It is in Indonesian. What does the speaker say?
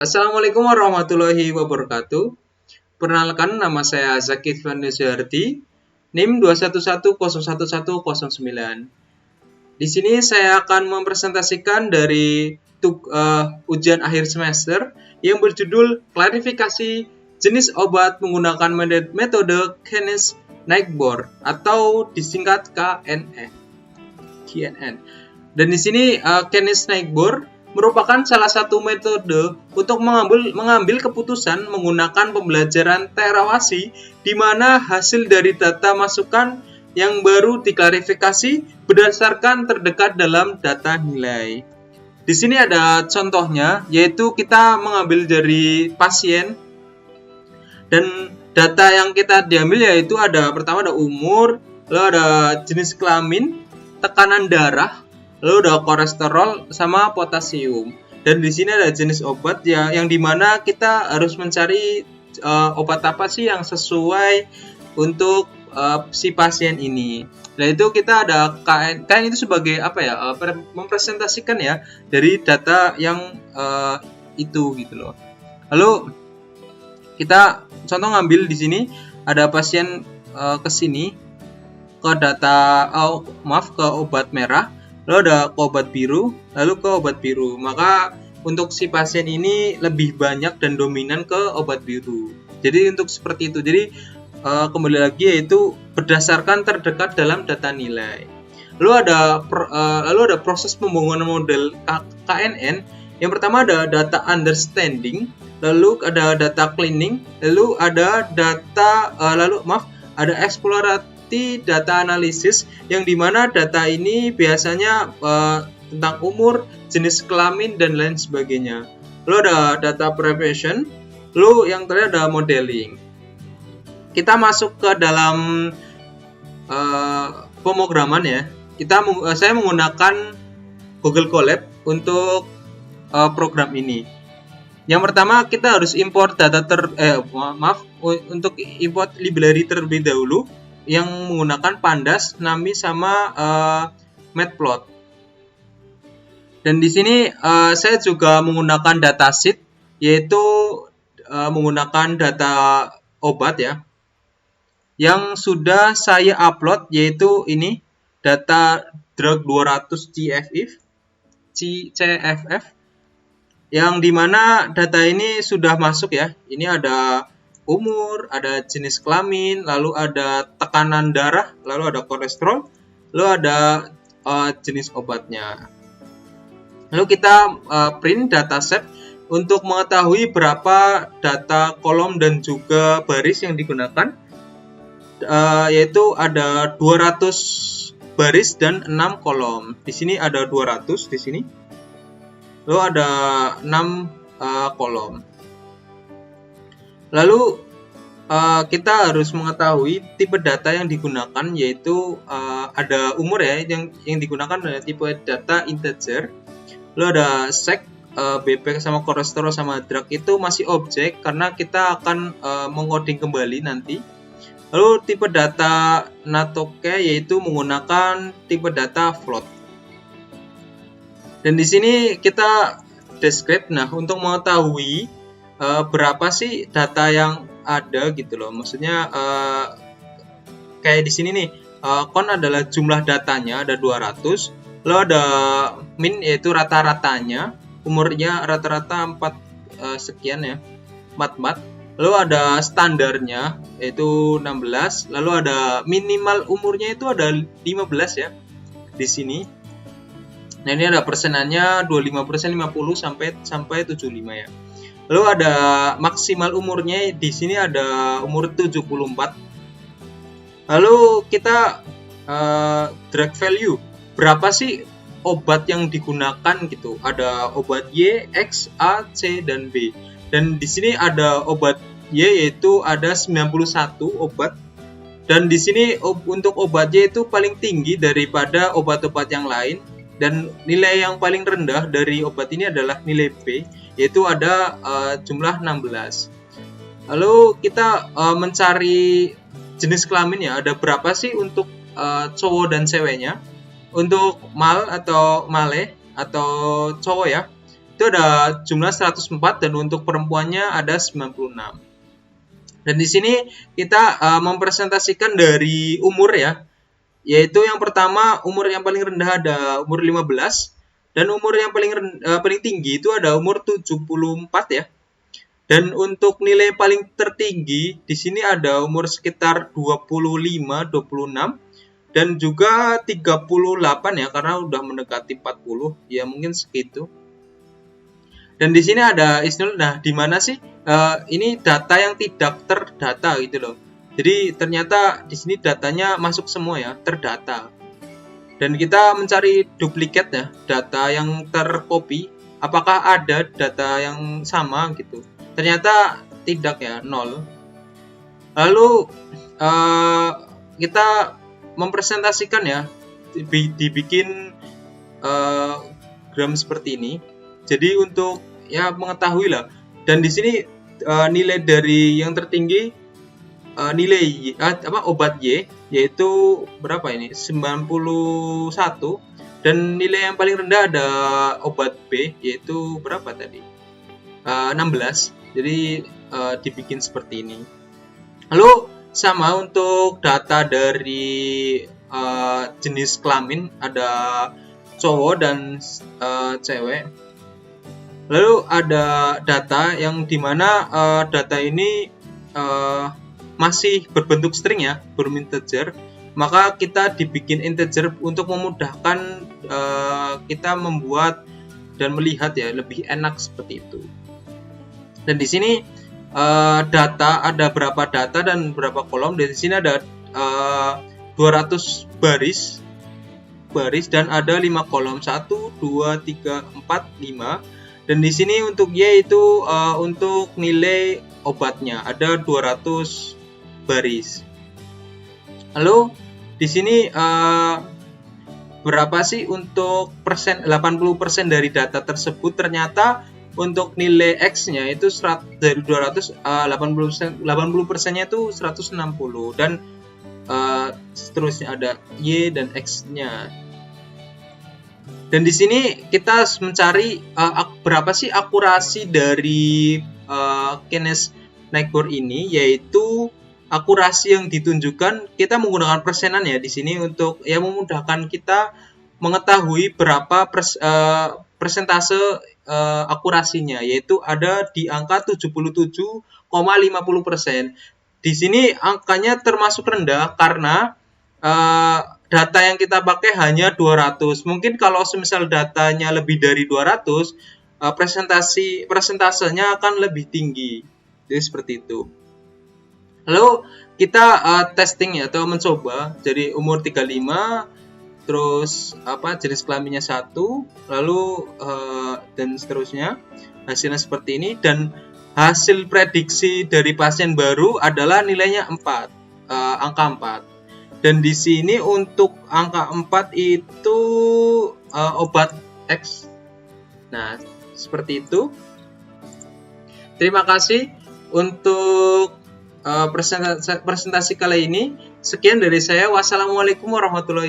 Assalamualaikum warahmatullahi wabarakatuh. Perkenalkan, nama saya Zakid Fandi Suhardi, NIM 211011109. Di sini saya akan mempresentasikan dari ujian akhir semester yang berjudul klarifikasi jenis obat menggunakan metode Keynes-Naik-Bohr atau disingkat KNN. Dan di sini Keynes-Naik-Bohr merupakan salah satu metode untuk mengambil keputusan menggunakan pembelajaran terawasi, di mana hasil dari data masukan yang baru diklarifikasi berdasarkan terdekat dalam data nilai. Di sini ada contohnya, yaitu kita mengambil dari pasien dan data yang kita diambil yaitu pertama ada umur, lalu ada jenis kelamin, tekanan darah, lalu ada kolesterol sama potasium. Dan di sini ada jenis obat ya, yang dimana kita harus mencari obat apa sih yang sesuai untuk si pasien ini. Nah itu kita ada KN itu sebagai mempresentasikan ya dari data yang itu gitu loh. Lalu kita contoh ngambil di sini ada pasien ke sini ke ke obat merah. Lalu ada ke obat biru, lalu ke obat biru. Maka untuk si pasien ini lebih banyak dan dominan ke obat biru. Jadi untuk seperti itu. Jadi kembali lagi yaitu berdasarkan terdekat dalam data nilai. Lalu ada proses pembangunan model KNN. Yang pertama ada data understanding, lalu ada data cleaning, lalu ada ada exploratory data analisis, yang dimana data ini biasanya tentang umur, jenis kelamin, dan lain sebagainya. Lalu ada data preparation, lalu yang terakhir ada modeling. Kita masuk ke dalam pemrograman ya. Saya menggunakan Google Colab untuk program ini. Yang pertama kita harus import untuk import library terlebih dahulu yang menggunakan Pandas, Nami, sama Matplot. Dan di sini saya juga menggunakan datasheet, yaitu menggunakan data obat ya, yang sudah saya upload, yaitu ini data drug 200 CFF, yang dimana data ini sudah masuk ya. Ini ada umur, ada jenis kelamin, lalu ada tekanan darah, lalu ada kolesterol, lalu ada jenis obatnya. Lalu kita print dataset untuk mengetahui berapa data kolom dan juga baris yang digunakan, yaitu ada 200 baris dan 6 kolom. Di sini ada 200 di sini. Lalu ada 6 kolom. Lalu kita harus mengetahui tipe data yang digunakan, yaitu ada umur ya, yang digunakan adalah tipe data integer. Lalu ada sex, BP sama kolesterol sama drug itu masih objek karena kita akan mengoding kembali nanti. Lalu tipe data Natoke yaitu menggunakan tipe data float. Dan di sini kita describe. Nah, untuk mengetahui berapa sih data yang ada gitu loh. Maksudnya kayak di sini nih, count adalah jumlah datanya ada 200. Lalu ada min yaitu rata-ratanya, umurnya rata-rata 4 sekian ya, 44. Lalu ada standarnya yaitu 16. Lalu ada minimal umurnya itu ada 15 ya di sini. Nah, ini ada persenannya 25%, 50 sampai 75 ya. Lalu ada maksimal umurnya di sini ada umur 74. Lalu kita drug value, berapa sih obat yang digunakan gitu. Ada obat Y, X, A, C, dan B. Dan di sini ada obat Y yaitu ada 91 obat. Dan di sini untuk obat Y itu paling tinggi daripada obat-obat yang lain. Dan nilai yang paling rendah dari obat ini adalah nilai B, yaitu ada jumlah 16. Lalu kita mencari jenis kelamin ya, ada berapa sih untuk cowok dan ceweknya. Untuk mal atau male atau cowok ya, itu ada jumlah 104 dan untuk perempuannya ada 96. Dan di sini kita mempresentasikan dari umur ya, yaitu yang pertama umur yang paling rendah ada umur 15 dan umur yang paling tinggi itu ada umur 74 ya. Dan untuk nilai paling tertinggi di sini ada umur sekitar 25, 26 dan juga 38 ya, karena udah mendekati 40 ya, mungkin segitu. Dan di sini ada istilah, nah di mana sih ini data yang tidak terdata gitu loh. Jadi ternyata di sini datanya masuk semua ya, terdata. Dan kita mencari duplikat ya, data yang tercopy, apakah ada data yang sama gitu. Ternyata tidak ya, 0. Lalu kita mempresentasikan ya, dibikin gram seperti ini. Jadi untuk ya mengetahui lah. Dan di sini nilai dari yang tertinggi nilai obat Y yaitu berapa ini? 91. Dan nilai yang paling rendah ada obat B yaitu berapa tadi? 16. Jadi dibikin seperti ini. Lalu sama untuk data dari jenis kelamin, ada cowok dan cewek. Lalu ada data yang dimana data ini masih berbentuk string ya, belum integer. Maka kita dibikin integer untuk memudahkan kita membuat dan melihat ya, lebih enak seperti itu. Dan di sini data ada berapa data dan berapa kolom. Di sini ada 200 baris dan ada 5 kolom, 1 2 3 4 5. Dan di sini untuk Y itu untuk nilai obatnya ada 200 baris. Lalu di sini berapa sih untuk persen? 80% dari data tersebut ternyata untuk nilai X-nya itu dari 200 80%-nya itu 160 dan seterusnya ada Y dan X-nya. Dan di sini kita mencari berapa sih akurasi dari Keynes Neighbor ini, yaitu akurasi yang ditunjukkan kita menggunakan persenan ya di sini untuk ya memudahkan kita mengetahui berapa persentase akurasinya, yaitu ada di angka 77,50%. Di sini angkanya termasuk rendah karena data yang kita pakai hanya 200. Mungkin kalau semisal datanya lebih dari 200, persentasenya akan lebih tinggi. Jadi seperti itu. Lalu kita testing ya, atau mencoba. Jadi umur 35, terus jenis kelaminnya 1, lalu dan seterusnya. Hasilnya seperti ini, dan hasil prediksi dari pasien baru adalah nilainya 4, angka 4. Dan di sini untuk angka 4 itu obat X. Nah, seperti itu. Terima kasih untuk presentasi kali ini. Sekian dari saya. Wassalamualaikum warahmatullahi wabarakatuh.